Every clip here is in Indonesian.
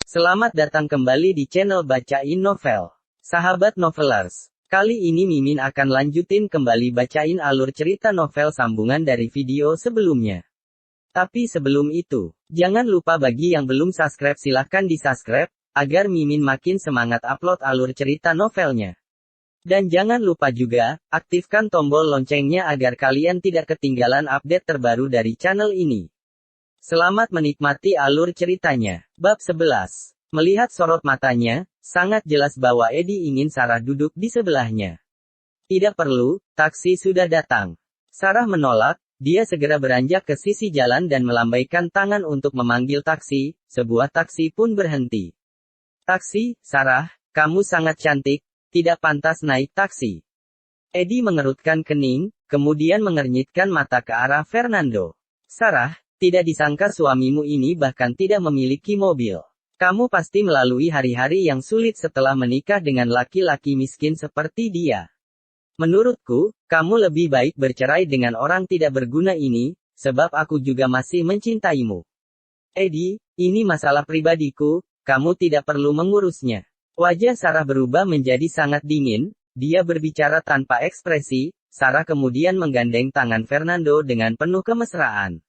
Selamat datang kembali di channel Bacain Novel. Sahabat novelers, kali ini Mimin akan lanjutin kembali bacain alur cerita novel sambungan dari video sebelumnya. Tapi sebelum itu, jangan lupa bagi yang belum subscribe silahkan di-subscribe, agar Mimin makin semangat upload alur cerita novelnya. Dan jangan lupa juga, aktifkan tombol loncengnya agar kalian tidak ketinggalan update terbaru dari channel ini. Selamat menikmati alur ceritanya. Bab 11. Melihat sorot matanya, sangat jelas bahwa Edi ingin Sarah duduk di sebelahnya. Tidak perlu, taksi sudah datang. Sarah menolak, dia segera beranjak ke sisi jalan dan melambaikan tangan untuk memanggil taksi, sebuah taksi pun berhenti. Taksi, Sarah, kamu sangat cantik, tidak pantas naik taksi. Edi mengerutkan kening, kemudian mengernyitkan mata ke arah Fernando. Sarah, tidak disangka suamimu ini bahkan tidak memiliki mobil. Kamu pasti melalui hari-hari yang sulit setelah menikah dengan laki-laki miskin seperti dia. Menurutku, kamu lebih baik bercerai dengan orang tidak berguna ini, sebab aku juga masih mencintaimu. Edi, ini masalah pribadiku, kamu tidak perlu mengurusnya. Wajah Sarah berubah menjadi sangat dingin, dia berbicara tanpa ekspresi. Sarah kemudian menggandeng tangan Fernando dengan penuh kemesraan.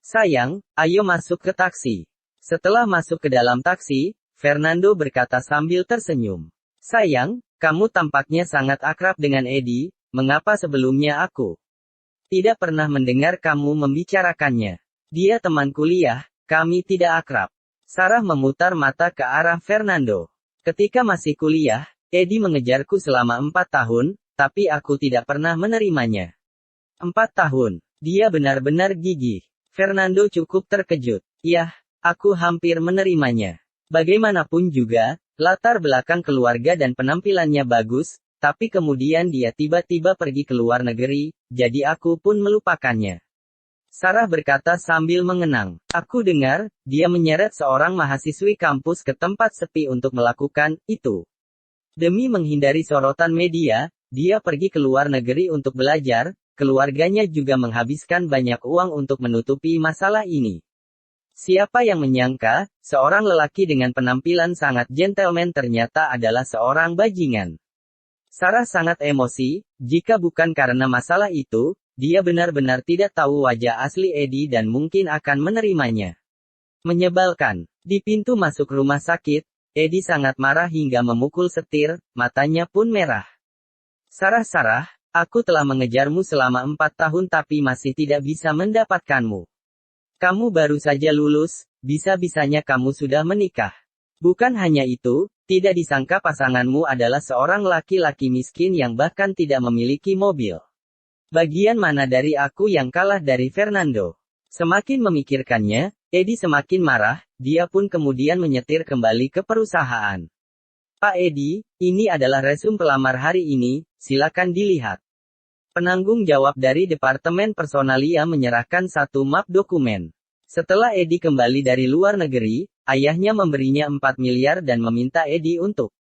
Sayang, ayo masuk ke taksi. Setelah masuk ke dalam taksi, Fernando berkata sambil tersenyum. Sayang, kamu tampaknya sangat akrab dengan Edi, mengapa sebelumnya aku tidak pernah mendengar kamu membicarakannya? Dia teman kuliah, kami tidak akrab. Sarah memutar mata ke arah Fernando. Ketika masih kuliah, Edi mengejarku selama 4 tahun, tapi aku tidak pernah menerimanya. 4 tahun, dia benar-benar gigih. Fernando cukup terkejut. Yah, aku hampir menerimanya. Bagaimanapun juga, latar belakang keluarga dan penampilannya bagus, tapi kemudian dia tiba-tiba pergi ke luar negeri, jadi aku pun melupakannya. Sarah berkata sambil mengenang. Aku dengar, dia menyeret seorang mahasiswi kampus ke tempat sepi untuk melakukan itu. Demi menghindari sorotan media, dia pergi ke luar negeri untuk belajar. Keluarganya juga menghabiskan banyak uang untuk menutupi masalah ini. Siapa yang menyangka, seorang lelaki dengan penampilan sangat gentleman ternyata adalah seorang bajingan. Sarah sangat emosi, jika bukan karena masalah itu, dia benar-benar tidak tahu wajah asli Edi dan mungkin akan menerimanya. Menyebalkan. Di pintu masuk rumah sakit, Edi sangat marah hingga memukul setir, matanya pun merah. Sarah, aku telah mengejarmu selama 4 tahun tapi masih tidak bisa mendapatkanmu. Kamu baru saja lulus, bisa-bisanya kamu sudah menikah. Bukan hanya itu, tidak disangka pasanganmu adalah seorang laki-laki miskin yang bahkan tidak memiliki mobil. Bagian mana dari aku yang kalah dari Fernando? Semakin memikirkannya, Edi semakin marah, dia pun kemudian menyetir kembali ke perusahaan. Pak Edi, ini adalah resume pelamar hari ini, silakan dilihat. Penanggung jawab dari Departemen Personalia menyerahkan satu map dokumen. Setelah Edi kembali dari luar negeri, ayahnya memberinya 4 miliar dan meminta Edi untuk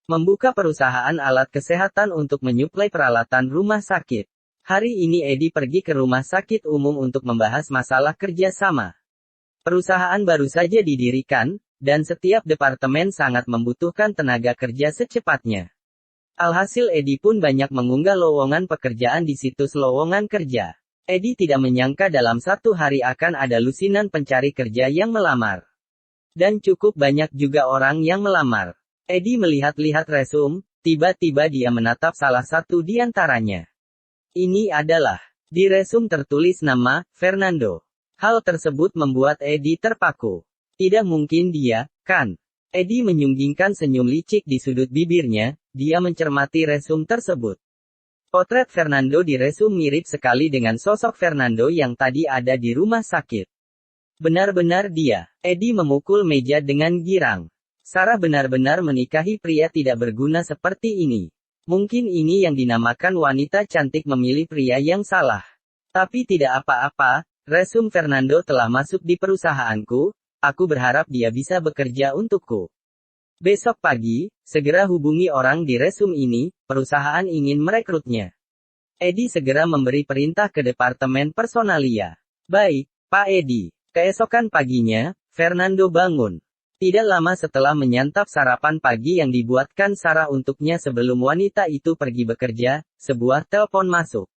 membuka perusahaan alat kesehatan untuk menyuplai peralatan rumah sakit. Hari ini Edi pergi ke rumah sakit umum untuk membahas masalah kerjasama. Perusahaan baru saja didirikan, dan setiap departemen sangat membutuhkan tenaga kerja secepatnya. Alhasil Edi pun banyak mengunggah lowongan pekerjaan di situs lowongan kerja. Edi tidak menyangka dalam 1 hari akan ada lusinan pencari kerja yang melamar. Dan cukup banyak juga orang yang melamar. Edi melihat-lihat resume, tiba-tiba dia menatap salah satu di antaranya. Ini adalah, di resume tertulis nama, Fernando. Hal tersebut membuat Edi terpaku. Tidak mungkin dia, kan? Edi menyunggingkan senyum licik di sudut bibirnya, dia mencermati resume tersebut. Potret Fernando di resume mirip sekali dengan sosok Fernando yang tadi ada di rumah sakit. Benar-benar dia. Edi memukul meja dengan girang. Sarah benar-benar menikahi pria tidak berguna seperti ini. Mungkin ini yang dinamakan wanita cantik memilih pria yang salah. Tapi tidak apa-apa, resume Fernando telah masuk di perusahaanku. Aku berharap dia bisa bekerja untukku. Besok pagi, segera hubungi orang di resume ini, perusahaan ingin merekrutnya. Edi segera memberi perintah ke Departemen Personalia. Baik, Pak Edi. Keesokan paginya, Fernando bangun. Tidak lama setelah menyantap sarapan pagi yang dibuatkan Sarah untuknya sebelum wanita itu pergi bekerja, sebuah telepon masuk.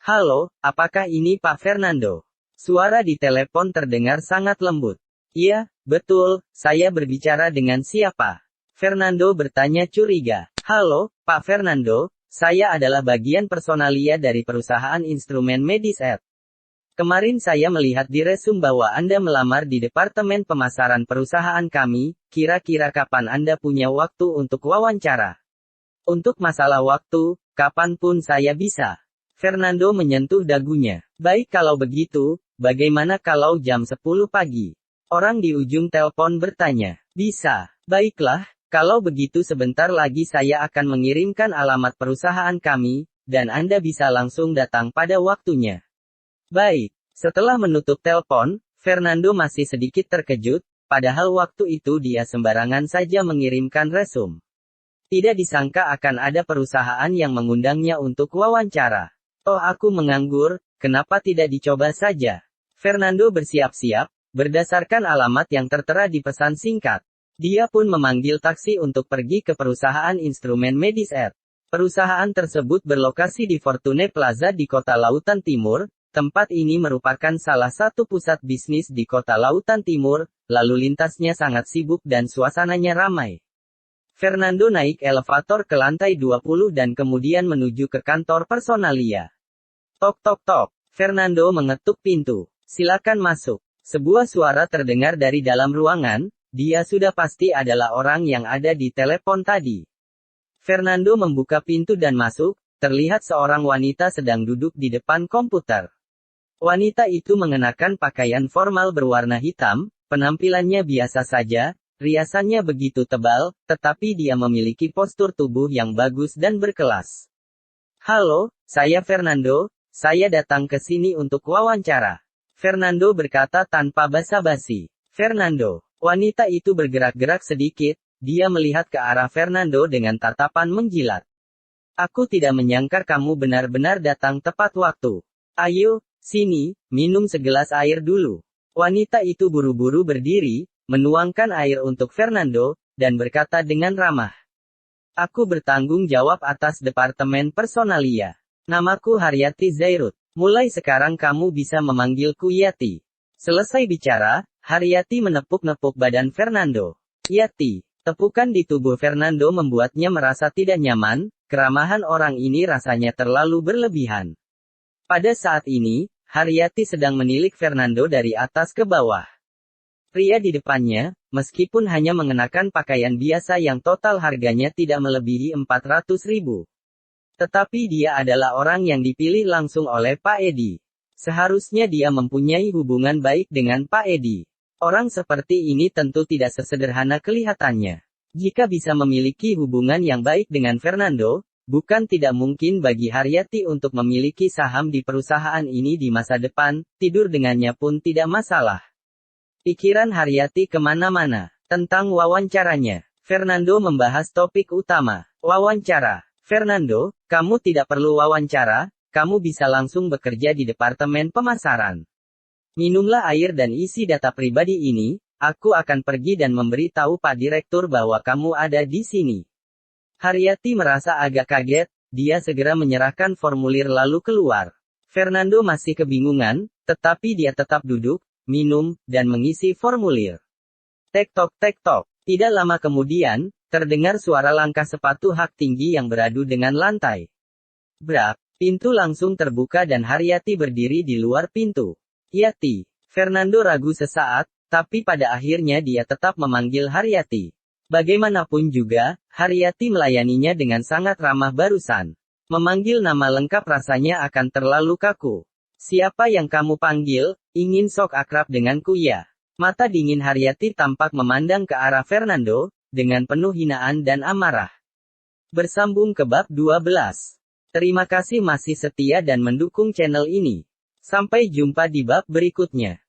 Halo, apakah ini Pak Fernando? Suara di telepon terdengar sangat lembut. Iya, betul, saya berbicara dengan siapa? Fernando bertanya curiga. Halo, Pak Fernando, saya adalah bagian personalia dari perusahaan instrumen medis Ed. Kemarin saya melihat di resume bahwa Anda melamar di departemen pemasaran perusahaan kami, kira-kira kapan Anda punya waktu untuk wawancara? Untuk masalah waktu, kapanpun saya bisa. Fernando menyentuh dagunya. Baik kalau begitu, bagaimana kalau jam 10 pagi? Orang di ujung telepon bertanya. Bisa. Baiklah, kalau begitu sebentar lagi saya akan mengirimkan alamat perusahaan kami, dan Anda bisa langsung datang pada waktunya. Baik. Setelah menutup telepon, Fernando masih sedikit terkejut, padahal waktu itu dia sembarangan saja mengirimkan resume. Tidak disangka akan ada perusahaan yang mengundangnya untuk wawancara. Oh, aku menganggur, kenapa tidak dicoba saja? Fernando bersiap-siap, berdasarkan alamat yang tertera di pesan singkat. Dia pun memanggil taksi untuk pergi ke perusahaan instrumen medis Ed. Perusahaan tersebut berlokasi di Fortune Plaza di Kota Lautan Timur. Tempat ini merupakan salah satu pusat bisnis di Kota Lautan Timur, lalu lintasnya sangat sibuk dan suasananya ramai. Fernando naik elevator ke lantai 20 dan kemudian menuju ke kantor personalia. Tok tok tok. Fernando mengetuk pintu. Silakan masuk. Sebuah suara terdengar dari dalam ruangan, dia sudah pasti adalah orang yang ada di telepon tadi. Fernando membuka pintu dan masuk, terlihat seorang wanita sedang duduk di depan komputer. Wanita itu mengenakan pakaian formal berwarna hitam, penampilannya biasa saja, riasannya begitu tebal, tetapi dia memiliki postur tubuh yang bagus dan berkelas. Halo, saya Fernando, saya datang ke sini untuk wawancara. Fernando berkata tanpa basa-basi. Fernando, wanita itu bergerak-gerak sedikit, dia melihat ke arah Fernando dengan tatapan menjilat. Aku tidak menyangka kamu benar-benar datang tepat waktu. Ayo, sini, minum segelas air dulu. Wanita itu buru-buru berdiri, menuangkan air untuk Fernando, dan berkata dengan ramah. Aku bertanggung jawab atas departemen personalia. Namaku Haryati Zairut. Mulai sekarang kamu bisa memanggilku Yati. Selesai bicara, Haryati menepuk-nepuk badan Fernando. Yati. Tepukan di tubuh Fernando membuatnya merasa tidak nyaman, keramahan orang ini rasanya terlalu berlebihan. Pada saat ini, Haryati sedang menilik Fernando dari atas ke bawah. Pria di depannya, meskipun hanya mengenakan pakaian biasa yang total harganya tidak melebihi 400.000. Tetapi dia adalah orang yang dipilih langsung oleh Pak Edi. Seharusnya dia mempunyai hubungan baik dengan Pak Edi. Orang seperti ini tentu tidak sesederhana kelihatannya. Jika bisa memiliki hubungan yang baik dengan Fernando, bukan tidak mungkin bagi Haryati untuk memiliki saham di perusahaan ini di masa depan, tidur dengannya pun tidak masalah. Pikiran Haryati kemana-mana. Tentang wawancaranya, Fernando membahas topik utama. Wawancara. Fernando, kamu tidak perlu wawancara, kamu bisa langsung bekerja di departemen pemasaran. Minumlah air dan isi data pribadi ini, aku akan pergi dan memberitahu Pak Direktur bahwa kamu ada di sini. Haryati merasa agak kaget, dia segera menyerahkan formulir lalu keluar. Fernando masih kebingungan, tetapi dia tetap duduk, minum, dan mengisi formulir. Tek-tok tek-tok. Tidak lama kemudian, terdengar suara langkah sepatu hak tinggi yang beradu dengan lantai. Brak, pintu langsung terbuka dan Haryati berdiri di luar pintu. Yati. Fernando ragu sesaat, tapi pada akhirnya dia tetap memanggil Haryati. Bagaimanapun juga, Haryati melayaninya dengan sangat ramah barusan. Memanggil nama lengkap rasanya akan terlalu kaku. Siapa yang kamu panggil, ingin sok akrab denganku ya? Mata dingin Haryati tampak memandang ke arah Fernando, dengan penuh hinaan dan amarah. Bersambung ke bab 12. Terima kasih masih setia dan mendukung channel ini. Sampai jumpa di bab berikutnya.